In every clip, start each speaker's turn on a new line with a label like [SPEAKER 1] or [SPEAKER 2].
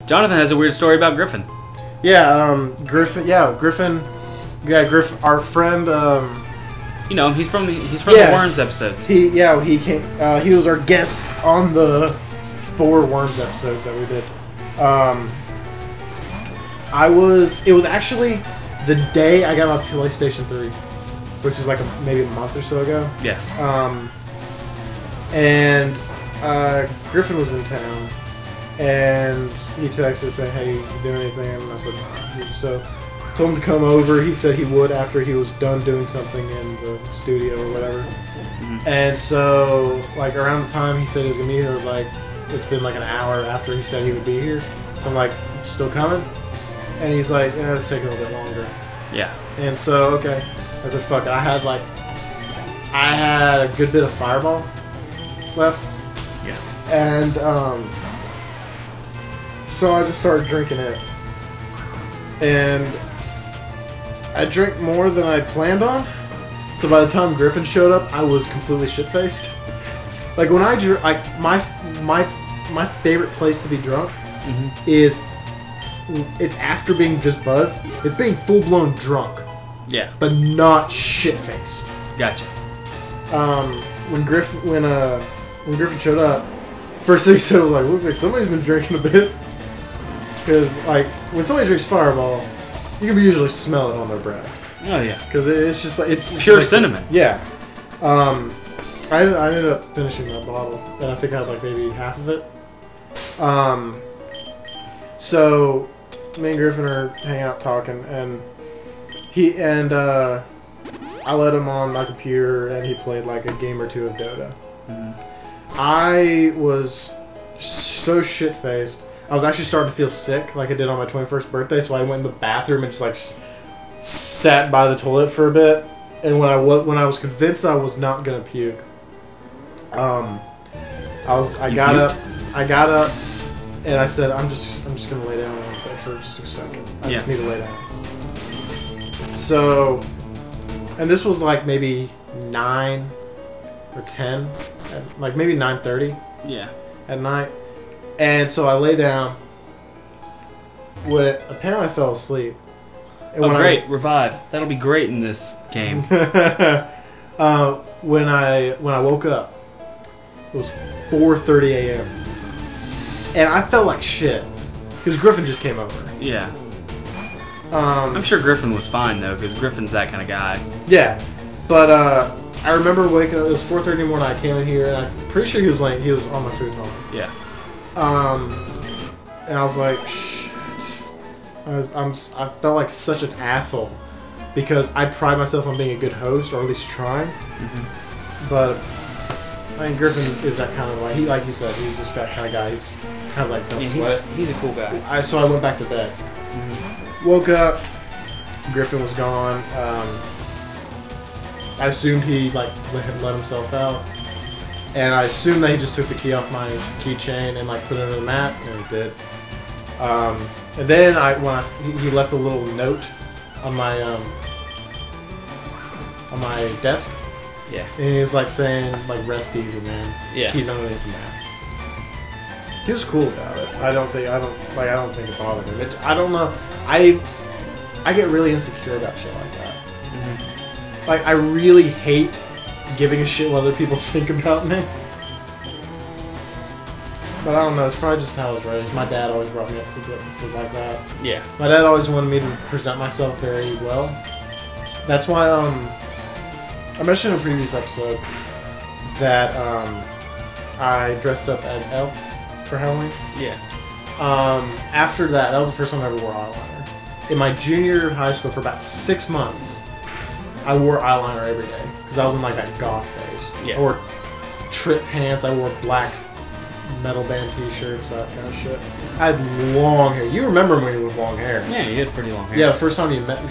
[SPEAKER 1] Jonathan has a weird story about Griffin.
[SPEAKER 2] Yeah, Griffin. Yeah, Griffin. Yeah, Griffin. Our friend.
[SPEAKER 1] You know, he's from the Worms episodes.
[SPEAKER 2] He came. He was our guest on the 4 Worms episodes that we did. It was actually the day I got my PlayStation 3, which is like maybe a month or so ago.
[SPEAKER 1] Yeah.
[SPEAKER 2] And Griffin was in town, and he texted saying, "Hey, you doing anything?" And I said, "So." Told him to come over. He said he would after he was done doing something in the studio or whatever. Mm-hmm. And so, like, around the time he said he was going to be here, it was like, it's been like an hour after he said he would be here. So I'm like, still coming? And he's like, yeah, it's taking a little bit longer.
[SPEAKER 1] Yeah.
[SPEAKER 2] And so, okay. I said, fuck it. I had a good bit of Fireball left.
[SPEAKER 1] Yeah.
[SPEAKER 2] And, so I just started drinking it. And I drank more than I planned on. So by the time Griffin showed up, I was completely shit-faced. Like, when I drink, like, my favorite place to be drunk is, it's after being just buzzed. It's being full-blown drunk.
[SPEAKER 1] Yeah.
[SPEAKER 2] But not shit-faced.
[SPEAKER 1] Gotcha.
[SPEAKER 2] When Griffin showed up, first thing he said was like, looks like somebody's been drinking a bit. Because, like, when somebody drinks Fireball, you can usually smell it on their breath.
[SPEAKER 1] Oh, yeah.
[SPEAKER 2] Because it's just like... It's
[SPEAKER 1] pure
[SPEAKER 2] like,
[SPEAKER 1] cinnamon.
[SPEAKER 2] Yeah. I ended up finishing that bottle, and I think I had, like, maybe half of it. So, me and Griffin are hanging out talking, and I let him on my computer, and he played, like, a game or two of Dota. Mm-hmm. I was so shit-faced. I was actually starting to feel sick, like I did on my 21st birthday, so I went in the bathroom and just like sat by the toilet for a bit. And when I was convinced that I was not gonna puke, I got up, and I said, I'm just gonna lay down for just a second. I just need to lay down. So, and this was like maybe 9 or 10, like maybe 9:30.
[SPEAKER 1] Yeah. At
[SPEAKER 2] night. And so I lay down. Apparently I fell asleep. And
[SPEAKER 1] great. Revive. That'll be great in this game.
[SPEAKER 2] When I woke up, it was 4:30 a.m. And I felt like shit. Because Griffin just came over.
[SPEAKER 1] Yeah. I'm sure Griffin was fine, though, because Griffin's that kind of guy.
[SPEAKER 2] Yeah. But I remember waking up, it was 4:30 in the morning, I came in here, and I'm pretty sure he was on my futon.
[SPEAKER 1] Yeah.
[SPEAKER 2] And I was like, shit. I felt like such an asshole because I pride myself on being a good host, or at least trying. Mm-hmm. But I mean, Griffin is that kind of like you said, he's just that kind of guy. He's kind of like don't sweat.
[SPEAKER 1] He's a cool guy.
[SPEAKER 2] So I went back to bed. Mm-hmm. Woke up. Griffin was gone. I assumed he had let himself out. And I assumed that he just took the key off my keychain and put it under the mat, and he did. And then he left a little note on my desk.
[SPEAKER 1] Yeah.
[SPEAKER 2] And he was saying rest easy, man.
[SPEAKER 1] Yeah.
[SPEAKER 2] Keys underneath the mat. He was cool about it. I don't think it bothered him. I don't know. I get really insecure about shit like that. Mm-hmm. I really hate giving a shit what other people think about me. But I don't know, it's probably just how I was raised. My dad always brought me up to like that.
[SPEAKER 1] Yeah.
[SPEAKER 2] My dad always wanted me to present myself very well. That's why, I mentioned in a previous episode that, I dressed up as Elf for Halloween.
[SPEAKER 1] Yeah.
[SPEAKER 2] After that was the first time I ever wore eyeliner. In my junior year of high school, for about 6 months, I wore eyeliner every day. Because I was in that goth phase.
[SPEAKER 1] Yeah.
[SPEAKER 2] I wore trip pants, I wore black metal band t-shirts, that kind of shit. I had long hair. You remember me with long hair.
[SPEAKER 1] Yeah, you had pretty long hair.
[SPEAKER 2] Yeah, the first time you met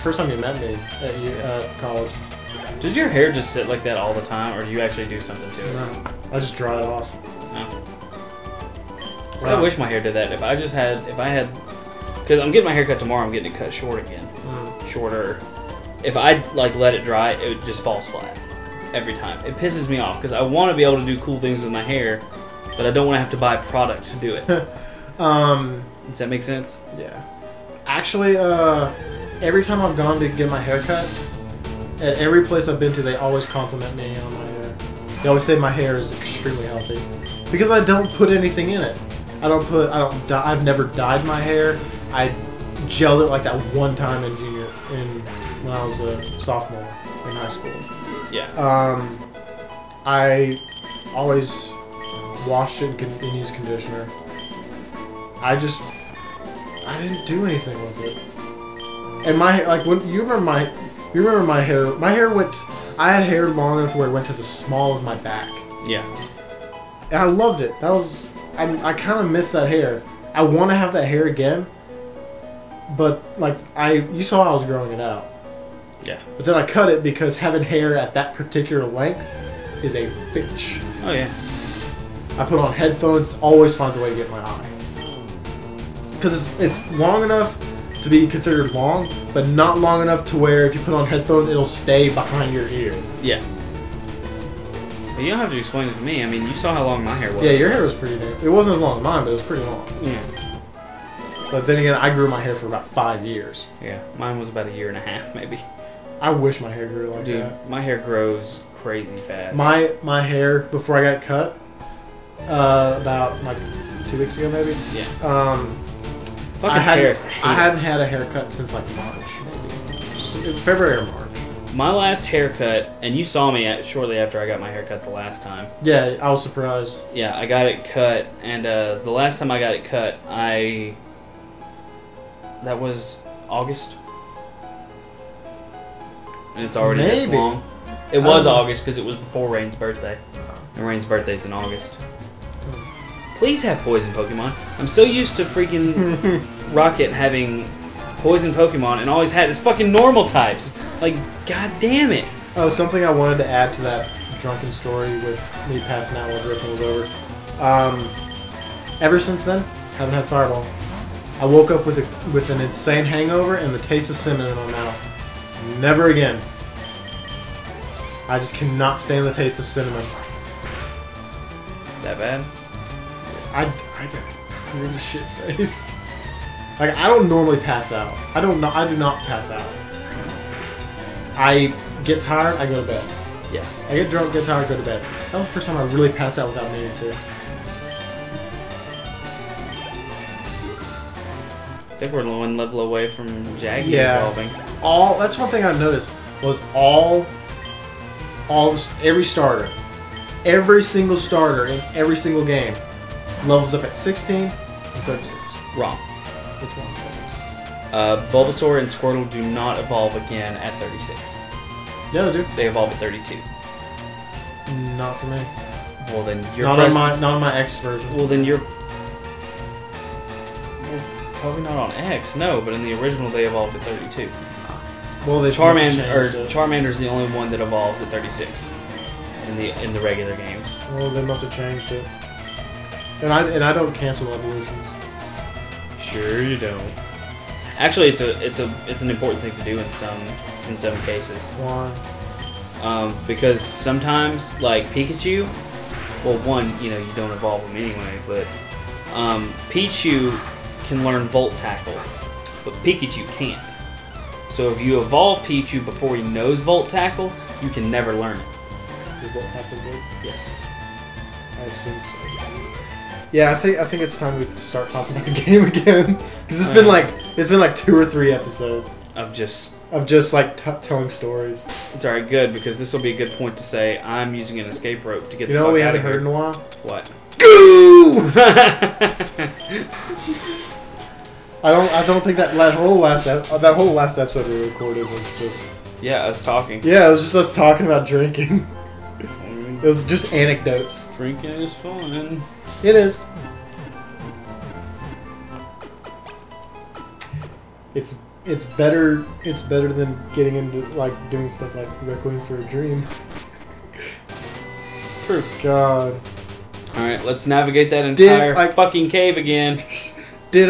[SPEAKER 2] me at college.
[SPEAKER 1] Did your hair just sit like that all the time, or do you actually do something to it?
[SPEAKER 2] No, I just dry it off.
[SPEAKER 1] No. So I wish my hair did that. If I had, because I'm getting my hair cut tomorrow, I'm getting it cut short again. Shorter. If I let it dry, it just falls flat every time. It pisses me off because I want to be able to do cool things with my hair, but I don't want to have to buy product to do it. Does that make sense?
[SPEAKER 2] Yeah. Actually, every time I've gone to get my hair cut, at every place I've been to, they always compliment me on my hair. They always say my hair is extremely healthy because I don't put anything in it. I've never dyed my hair. I gelled it like that one time when I was a sophomore in high school.
[SPEAKER 1] Yeah.
[SPEAKER 2] I always washed it and used conditioner. I didn't do anything with it. And you remember my hair? My hair went. I had hair long enough where it went to the small of my back.
[SPEAKER 1] Yeah.
[SPEAKER 2] And I loved it. I kind of miss that hair. I want to have that hair again. But you saw I was growing it out.
[SPEAKER 1] Yeah.
[SPEAKER 2] But then I cut it because having hair at that particular length is a bitch.
[SPEAKER 1] Oh yeah.
[SPEAKER 2] I put on headphones. Always finds a way to get in my eye. Because it's long enough to be considered long, but not long enough to where if you put on headphones, it'll stay behind your ear.
[SPEAKER 1] Yeah. But you don't have to explain it to me. I mean, you saw how long my hair was.
[SPEAKER 2] Yeah, your hair was pretty long. It wasn't as long as mine, but it was pretty long.
[SPEAKER 1] Yeah.
[SPEAKER 2] But then again, I grew my hair for about 5 years.
[SPEAKER 1] Yeah, mine was about 1.5 years, maybe.
[SPEAKER 2] I wish my hair grew like that.
[SPEAKER 1] Dude, my hair grows crazy fast.
[SPEAKER 2] My hair, before I got cut, about 2 weeks ago maybe.
[SPEAKER 1] Yeah.
[SPEAKER 2] I hadn't had a haircut since March, maybe. February or March.
[SPEAKER 1] My last haircut, and you saw me shortly after I got my haircut the last time.
[SPEAKER 2] Yeah, I was surprised.
[SPEAKER 1] Yeah, I got it cut, and the last time I got it cut, that was August. And it's already this long. It was August because it was before Rain's birthday. And Rain's birthday's in August. Please have poison Pokemon. I'm so used to freaking Rocket having poison Pokemon and always had his fucking normal types. Like, god damn it.
[SPEAKER 2] Oh, something I wanted to add to that drunken story with me passing out while Griffin was over. Ever since then, haven't had Fireball. I woke up with an insane hangover and the taste of cinnamon in my mouth. Never again. I just cannot stand the taste of cinnamon.
[SPEAKER 1] That bad?
[SPEAKER 2] I get pretty shit-faced. I don't normally pass out. I do not pass out. I get tired, I go to bed.
[SPEAKER 1] Yeah.
[SPEAKER 2] I get drunk, get tired, go to bed. That was the first time I really passed out without needing to.
[SPEAKER 1] I think we're one level away from Jaggy evolving.
[SPEAKER 2] That's one thing I noticed was every starter, every single starter in every single game levels up at 16 and 36.
[SPEAKER 1] Wrong.
[SPEAKER 2] Which one?
[SPEAKER 1] Bulbasaur and Squirtle do not evolve again at 36.
[SPEAKER 2] Yeah, they do.
[SPEAKER 1] They evolve at 32.
[SPEAKER 2] Not for me.
[SPEAKER 1] Well, then you're
[SPEAKER 2] not on my X version.
[SPEAKER 1] Well, then you're probably not on X. No, but in the original they evolved at 32.
[SPEAKER 2] Well,
[SPEAKER 1] Charmander's the only one that evolves at 36 in the regular games.
[SPEAKER 2] Well, they must have changed it. And I don't cancel evolutions.
[SPEAKER 1] Sure you don't. Actually, it's an important thing to do in some cases.
[SPEAKER 2] Why?
[SPEAKER 1] Because sometimes, like Pikachu, well, one, you don't evolve them anyway, but Pichu can learn Volt Tackle, but Pikachu can't. So if you evolve Pichu before he knows Volt Tackle, you can never learn it.
[SPEAKER 2] Is Volt Tackle good?
[SPEAKER 1] Yes.
[SPEAKER 2] I assume so. Yeah, I think it's time we start talking about the game again because it's been like 2 or 3 episodes
[SPEAKER 1] of just
[SPEAKER 2] telling stories.
[SPEAKER 1] It's alright, good, because this will be a good point to say I'm using an escape rope to get.
[SPEAKER 2] You know what we haven't heard in a while?
[SPEAKER 1] What?
[SPEAKER 2] Goo! I don't think that whole last episode we recorded was just
[SPEAKER 1] us talking.
[SPEAKER 2] Yeah, it was just us talking about drinking. It was just anecdotes.
[SPEAKER 1] Drinking is fun.
[SPEAKER 2] It is. It's better than getting into doing stuff like Requiem for a Dream. For God.
[SPEAKER 1] Alright, let's navigate that entire fucking cave again.
[SPEAKER 2] Did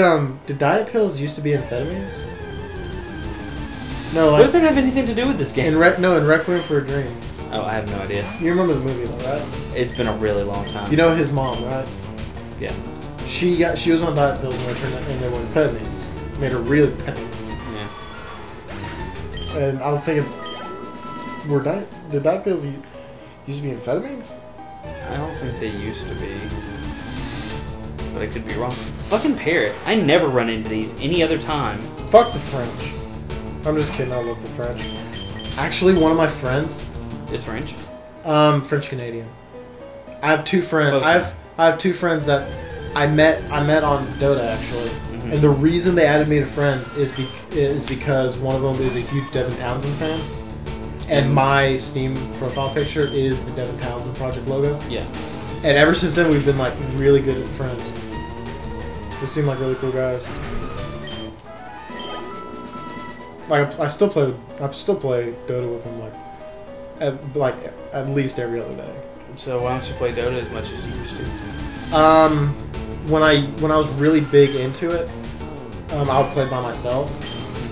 [SPEAKER 2] diet pills used to be amphetamines? No,
[SPEAKER 1] what does that have anything to do with this game?
[SPEAKER 2] In Requiem for a Dream.
[SPEAKER 1] Oh, I have no idea.
[SPEAKER 2] You remember the movie though, right?
[SPEAKER 1] It's been a really long time.
[SPEAKER 2] You know his mom, right?
[SPEAKER 1] Yeah.
[SPEAKER 2] She was on diet pills and they were amphetamines. Made her really petty.
[SPEAKER 1] Yeah.
[SPEAKER 2] And I was thinking, did diet pills used to be amphetamines?
[SPEAKER 1] I don't think they used to be. But I could be wrong. Fucking Paris. I never run into these any other time.
[SPEAKER 2] Fuck the French. I'm just kidding, I love the French. Actually, one of my friends
[SPEAKER 1] is French?
[SPEAKER 2] French Canadian. I have two friends. I have two friends that I met on Dota actually. Mm-hmm. And the reason they added me to friends is because one of them is a huge Devin Townsend fan. And my Steam profile picture is the Devin Townsend project logo.
[SPEAKER 1] Yeah.
[SPEAKER 2] And ever since then, we've been like really good at friends. They seem like really cool guys. Like I still play Dota with them at least every other day.
[SPEAKER 1] So why don't you play Dota as much as you used to?
[SPEAKER 2] When I was really big into it, I would play by myself,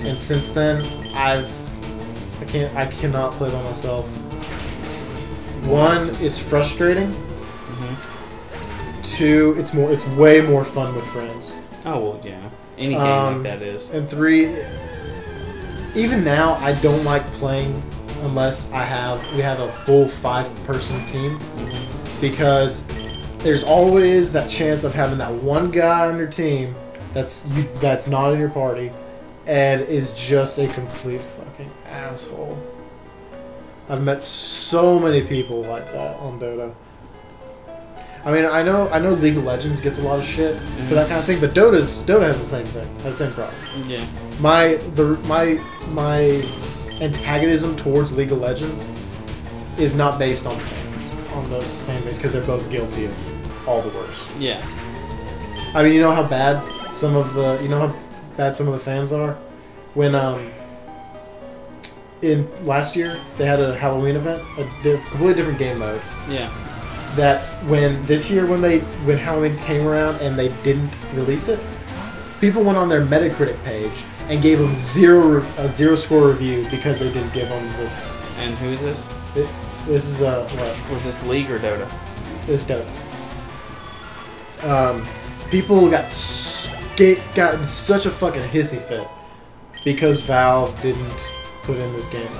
[SPEAKER 2] and since then I cannot play by myself. One, it's frustrating. Mm-hmm. Two, it's way more fun with friends.
[SPEAKER 1] Oh well, yeah. Any game like that is.
[SPEAKER 2] And three, even now I don't like playing unless we have a full 5-person team, because there's always that chance of having that one guy on your team that's not in your party and is just a complete fucking asshole. I've met so many people like that on Dota. I mean, I know League of Legends gets a lot of shit for that kind of thing, but Dota has the same thing, has the same problem.
[SPEAKER 1] Yeah.
[SPEAKER 2] My antagonism towards League of Legends is not based on the fan base, because they're both guilty of all the worst.
[SPEAKER 1] Yeah.
[SPEAKER 2] I mean, you know how bad some of the fans are? When in last year they had a Halloween event, a completely different game mode.
[SPEAKER 1] Yeah.
[SPEAKER 2] That when Halloween came around and they didn't release it, people went on their Metacritic page and gave them a zero score review because they didn't give them this.
[SPEAKER 1] And who is this?
[SPEAKER 2] This is what?
[SPEAKER 1] Was this League or Dota?
[SPEAKER 2] This is Dota. People got in such a fucking hissy fit because Valve didn't put in this game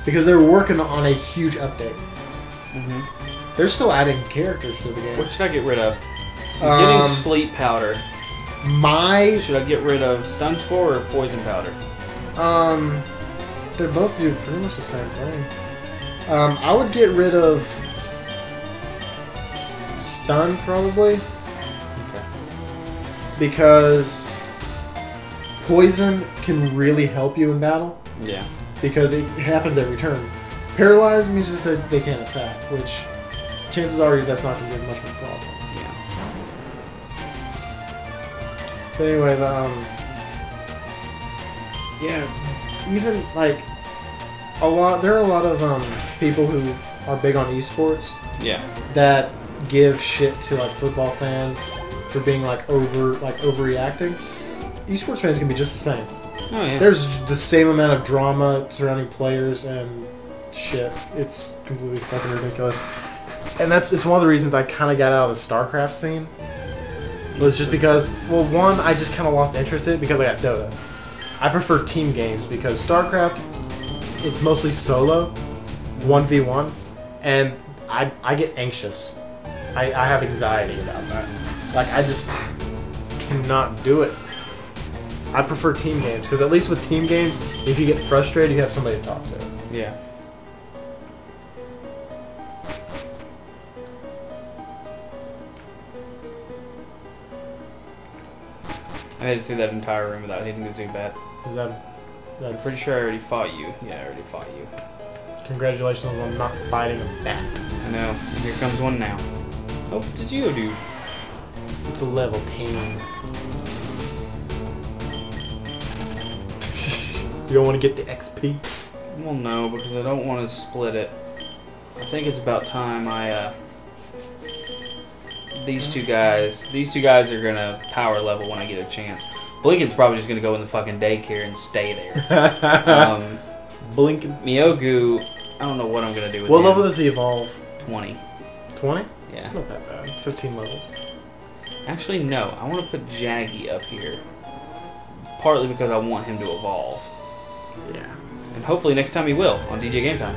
[SPEAKER 2] because they were working on a huge update. Mm-hmm. They're still adding characters to the game.
[SPEAKER 1] What should I get rid of? I'm getting sleep powder. Should I get rid of stun spore or poison powder?
[SPEAKER 2] They both do pretty much the same thing. I would get rid of stun probably.
[SPEAKER 1] Okay.
[SPEAKER 2] Because poison can really help you in battle.
[SPEAKER 1] Yeah.
[SPEAKER 2] Because it happens every turn. Paralyzed means just that they can't attack, which chances are that's not going to be much of a problem.
[SPEAKER 1] Yeah.
[SPEAKER 2] But anyway, even like there are a lot of people who are big on esports.
[SPEAKER 1] Yeah.
[SPEAKER 2] That give shit to like football fans for being overreacting. Esports fans can be just the same.
[SPEAKER 1] Oh yeah.
[SPEAKER 2] There's the same amount of drama surrounding players and shit. It's completely fucking ridiculous. And it's one of the reasons I kind of got out of the StarCraft scene. Was just because, well, one, I just kind of lost interest in it because I got Dota. I prefer team games because StarCraft, it's mostly solo, 1v1, and I get anxious. I have anxiety about that. Like, I just cannot do it. I prefer team games because at least with team games, if you get frustrated, you have somebody to talk to.
[SPEAKER 1] Yeah. I made it through that entire room without hitting the zoom bat.
[SPEAKER 2] I'm
[SPEAKER 1] pretty sure I already fought you. Yeah, I already fought you.
[SPEAKER 2] Congratulations on not fighting a bat.
[SPEAKER 1] I know. Here comes one now. Oh, what did you do?
[SPEAKER 2] It's a level 10. You don't want to get the XP?
[SPEAKER 1] Well, no, because I don't want to split it. I think it's about time these two guys are gonna power level when I get a chance. Blinken's probably just gonna go in the fucking daycare and stay there.
[SPEAKER 2] Blinken.
[SPEAKER 1] Miyogu, I don't know what I'm gonna do with
[SPEAKER 2] What
[SPEAKER 1] him.
[SPEAKER 2] level does he evolve?
[SPEAKER 1] 20.
[SPEAKER 2] 20?
[SPEAKER 1] Yeah.
[SPEAKER 2] It's not that bad. 15 levels.
[SPEAKER 1] Actually, no. I want to put Jaggy up here. Partly because I want him to evolve.
[SPEAKER 2] Yeah.
[SPEAKER 1] And hopefully next time he will on DJ Game Time.